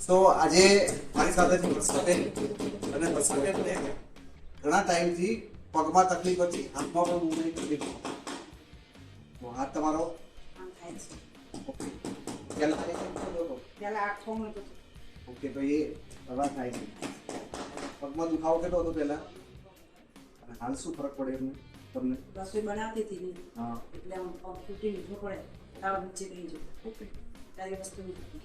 તો આજે મારી સાથે છે હર્ષાબેન અને હર્ષાબેનને ઘણા ટાઈમથી પગમાં તકલીફ હતી, હાથમાં પણ મૂવમેન્ટ તકલીફ. તો હાથ તમારો ઓકે પહેલા 8 મહિને ઓકે, તો એ હવા થાય છે. પગમાં દુખાવો કેટલો હતો પહેલા અને હાલ શું ફરક પડે એમને તમને? રસોઈ બનાવતી હતી ને હા, એટલે આમ પગ તૂટી નીકળવું પડે, તાવ નીચે ગઈ છે. ઓકે. તારી વસ્તુ નથી.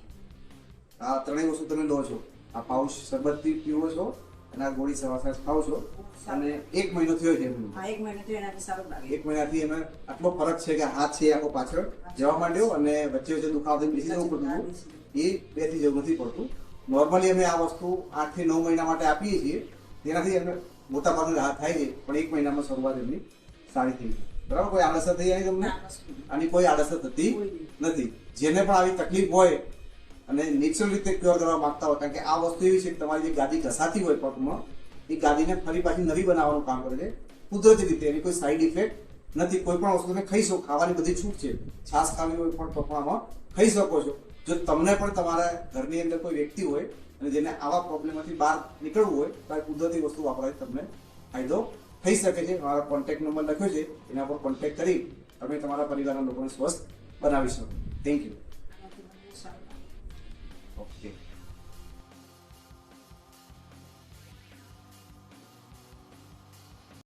આ ત્રણેય વસ્તુ તમે લો છો. આ પાઉચ શરબતથી પીવો છો અને આ ગોળી સવાર સાંજ ખાઓ છો અને 1 મહિનો થયો છે એમનું. હા, 1 મહિને તો એનાથી સારું લાગે. 1 મહિનાથી એમાં આટલો ફરક છે કે હાથ છે આખો પાછળ જવા માંડ્યો અને વચ્ચે વચ્ચે દુખાવો થઈને બેસી જવું પડતું હતું. એ બેથી જવું નથી પડતું. નોર્મલી અમે આ વસ્તુ 8 થી 9 મહિના માટે આપીએ છીએ, તેનાથી એમને મોટા ભાગનું રાહત થાય છે, પણ 1 મહિનામાં શરૂઆત એમની સારી થઈ ગઈ. બરાબર? કોઈ આડઅસર થઈ જાય તમને? આની કોઈ આડઅસર થતી નથી. જેને પણ આવી તકલીફ હોય અને નેચરલ રીતે ક્યોર કરવા માંગતા હોય, કારણ કે આ વસ્તુ એવી છે કે તમારી જે ગાદી ઘસાતી હોય પગમાં, એ ગાદીને ફરી પાછી નવી બનાવવાનું કામ કરે છે કુદરતી રીતે. એની કોઈ સાઈડ ઇફેક્ટ નથી. કોઈ પણ વસ્તુ તમે ખાઈ શકો, ખાવાની બધી છૂટ છે. છાશ ખાવી હોય પણ તો પણ આમાં ખાઈ શકો છો. જો તમને પણ તમારા ઘરની અંદર કોઈ વ્યક્તિ હોય અને જેને આવા પ્રોબ્લેમમાંથી બહાર નીકળવું હોય તો આ કુદરતી વસ્તુ વાપરવાથી તમને ફાયદો થઈ શકે છે. મારો કોન્ટેક્ટ નંબર લખ્યો છે, એના પર કોન્ટેક્ટ કરી તમે તમારા પરિવારના લોકોને સ્વસ્થ બનાવી શકો. Thank you.